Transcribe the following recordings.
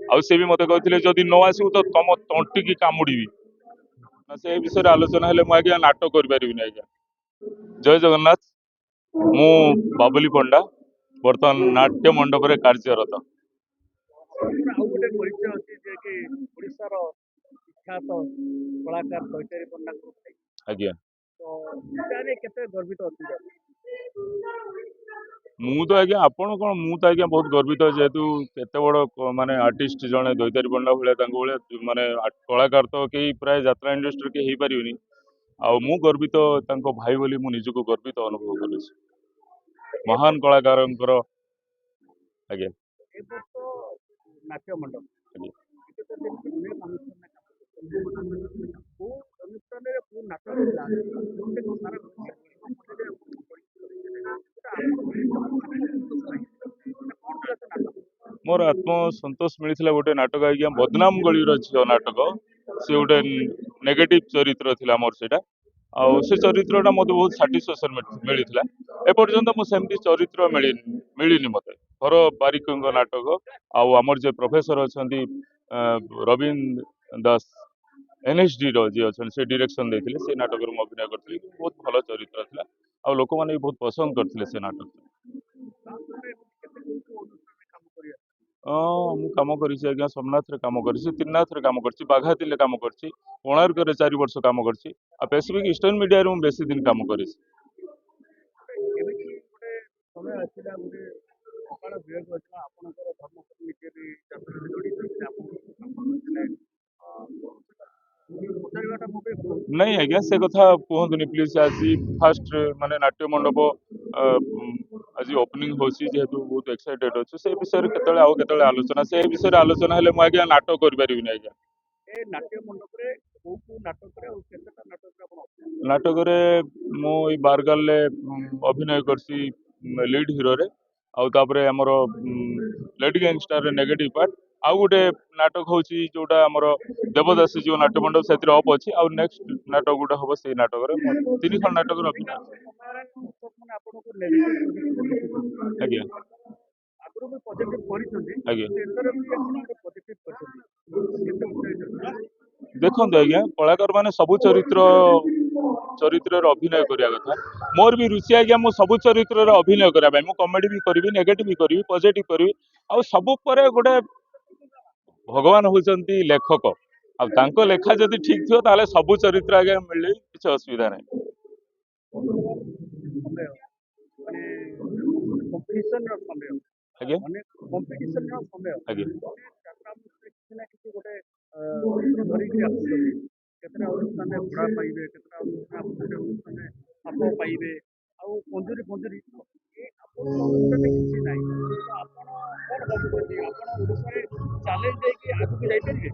आउ से भी मते कहथिले जदि न आसु तो तम तंटी की कामुड़ीबी से विषय रे आलोचना हेले मु आज्ञा नाटक करि परिबिनी आज्ञा। जय जगन्नाथ। मु बाबुली पंडा वर्तमान नाट्य मंडप रे कार्यरत। आपणकर आउ गोटे परिचय अछि जे कि ओडिशार विख्यात कलाकार दैतारी पण्डा को आज्ञा तो जाने केते गर्वित अछि मु तो आज्ञा आपण कोन मु तो आज्ञा बहुत गर्वित जेहेतु केते बड़ माने आर्टिस्ट जने दैतारी पंडा भले तांको भले माने कलाकार तो केही प्राय यात्रा इंडस्ट्री के हेई परिबनी आ मु गर्वित तांको भाई बोली मु निजको गर्वित अनुभव करिस महान कलाकारंकर आज्ञा ए वर्ष नाट्य मंडप आज्ञा एते तो जेମିତି ଅନେକ ଅନୁଷ୍ଠାନ को ଅନୁଷ୍ଠାନରେ କୋଉ ନାଟକ ହେଲା ଗୋଟେ ସାରା मोर आत्म संतोष मिलता गोटे नाटक आज्ञा बदनाम गलीर झील नाटक से गोटे नेगेटिव चरित्र थिला मोर सेटा आउ से चरित्रटा मते बहुत साटिस्फैक्शन मिलता एपर्यंत मु सेमती चरित्र मिलिनी मते हर बारिक नाटक आउ आमर जे प्रोफेसर अछंती रविंद्र दास एनएसडी रो जे अछन से डायरेक्शन देथिले से नाटक रो अभिनय करथिले बहुत भलो चरित्र थिला आ लोक माने बहुत पसंद करथिले से नाटक। मु काम करिछि आज्ञा सोमनाथ रे काम करिछि त्रिनाथ रे काम करिछि बाघातिले काम करिछि कोणार्क रे 4 वर्ष काम करिछि आ पैसिफिक ईस्टर्न मीडिया रे मु बेसी दिन काम करिछि। समय आसिला गोटे सकाळ विवेक अछि आपनकर धर्मपत्नी के भी यात्रा जोड़ी करथिले नहीं आज्ञा से कथा कहतुनि प्लीज आज फास्ट माने नाट्य मंडप आज ओपनिंग होसी जेहेतु बहुत एक्साइटेड अछि से विषय रे केतले आउ केतले आलोचना से विषय रे आलोचना हेले मु आज्ञा नाटक करि परिबिनी आज्ञा। ए नाट्य मंडप रे को नाटक रे और केतेटा नाटक रे आपण नाटक रे मु ई बारगाल ले अभिनय करसी लीड हीरो रे आउ तापरे हमर लेडी गैंगस्टर रे नेगेटिव पार्ट आउ गोटे नाटक होची जोटा हमर देवदासी जो नाट्य मंडप सेतिर अप अछि आउ नेक्स्ट नाटक गोटा होबो से नाटक रे तीन खन नाटक रे अभिनय माने आपण को नेगेटिव आज्ञा आगरो भी पॉजिटिव करिसथि आज्ञा एतरे भी आपण पॉजिटिव करथि देखो आज्ञा कलाकार माने सब चरित्र अभिनय करिया कथा मोर भी रुचि आज्ञा मु सब चरित्र अभिनय करिया मु कॉमेडी भी करी नेगेटिव भी करी पॉजिटिव करी आ सब परे गोटे भगवान होचंती लेखक आ तांको लेखा जदि ठीक थियो ताले सब चरित्र आज्ञा मिलले किछ असुविधा नै माने कॉम्पिटिशन रो समय आज्ञा माने कॉम्पिटिशन रो समय आज्ञा यात्रा किसी ना किसी गोटे धरी के आसुछथि केतना अनुष्ठान में भड़ा पाइबे केतना अनुष्ठान में आप पाइबे आ पंजुरी ये आपण अनुष्ठान किसी नाही तो आपण कोन भाबुछथि आपण ओडिसा रे चैलेंज दे कि आगु जाई परिबे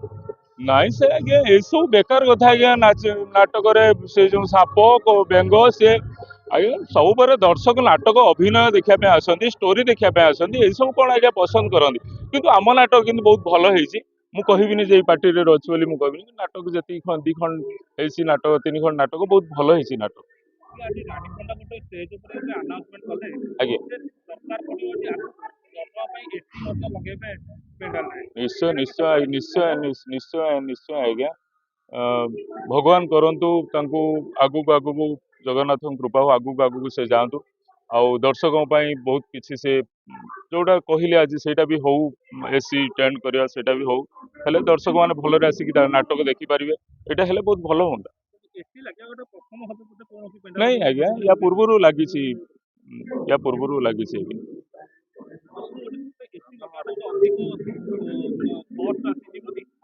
नाई से आज्ञा ए सब बेकार कथा आज्ञा नाटक रे से जो साप को बेंग से आज्ञा सब पर दर्शक नाटक अभिनय देखा पे आसंती स्टोरी देखा पे आसंती ए सब कोन आज्ञा पसंद करंती किंतु आम नाटक किंतु बहुत भलो हेछि मु कहिबिनी जे पार्टी रे अछि बोली मु कहिबिनी नाटक जति खन दी खन हेछि नाटक तीन खन नाटक बहुत भलो हेछि नाटक आज रानी पंडा गोटे स्टेज ऊपर गोटे अनाउंसमेंट कले आज्ञा सरकार पड़ियो जे जमा पई एटी मत लगेबे पेंडल रे निश्चय निश्चय निश्चय निश्चय निश्चय आज्ञा भगवान करंतु तांको आगु आगु जगन्नाथ कृपा हो आगु आगु से जातु आउ दर्शकों बहुत किसी से जोटा कहले आज सेटा भी हो एसी टेंड करिया सेटा भी हो हेले दर्शक माने भलो रे आसी कि नाटक देखि परिबे एटा हेले बहुत भलो होंदा एटी लगे गोटे प्रथम हबे गोटे कोनोसी पेंडल नहीं आज्ञा या पूर्वरु लागिछि या पूर्वरु लागिछि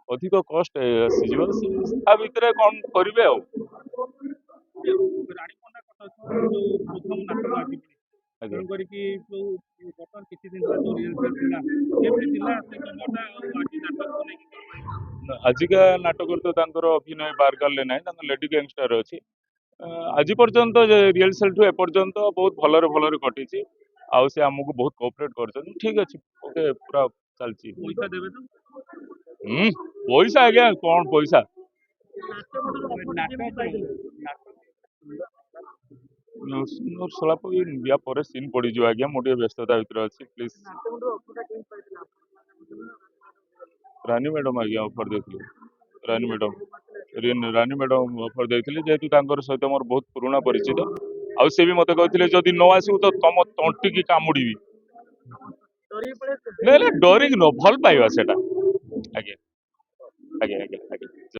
अधिक कष्ट आसीजिबो ता भितरे कोन करिवे आ रानी पंडा कट प्रथम नाटक आसी तेणु करके जो बर्तमान किसी दिन जो रिहर्सल थिला केमति थिला से कमटा आज नाटक को लेके आजिका नाटक तो तांकर अभिनय बारगाल ले नाही तांकर लेडी गैंगस्टर अछि आज पर्यंत रिहर्सल ठु एपर्यंत बहुत भलरे कटिछि आउ से हमको बहुत कोऑपरेट करछन ठीक अछि ओके पूरा चलछि पैसा देबे तो पैसा आज्ञा कोन पैसा मोर सलाप या पर सीन पड़ी जो आज्ञा मोटे व्यस्तता भितर अछि प्लीज ରାନୀ ମ୍ୟାଡମ ଆଜ୍ଞା ଅଫର ଦେଇଥିଲେ। ରାନୀ ମ୍ୟାଡମ ରାନୀ ମ୍ୟାଡମ ଅଫର ଦେଇଥିଲେ, ଯେହେତୁ ତାଙ୍କର ସହିତ ମୋର ବହୁତ ପୁରୁଣା ପରିଚିତ। ଆଉ ସେ ବି ମତେ କହିଥିଲେ ଯଦି ନ ଆସିବୁ ତ ତମ ତଣ୍ଟିକି କାମୁଡିବି। ଡରିକି ପଳେଇ ଆସିଥିଲେ? ନାଇଁ ନାଇଁ, ଡରିକି ନୁହଁ, ଭଲ ପାଇବା ସେଟା ଆଜ୍ଞା।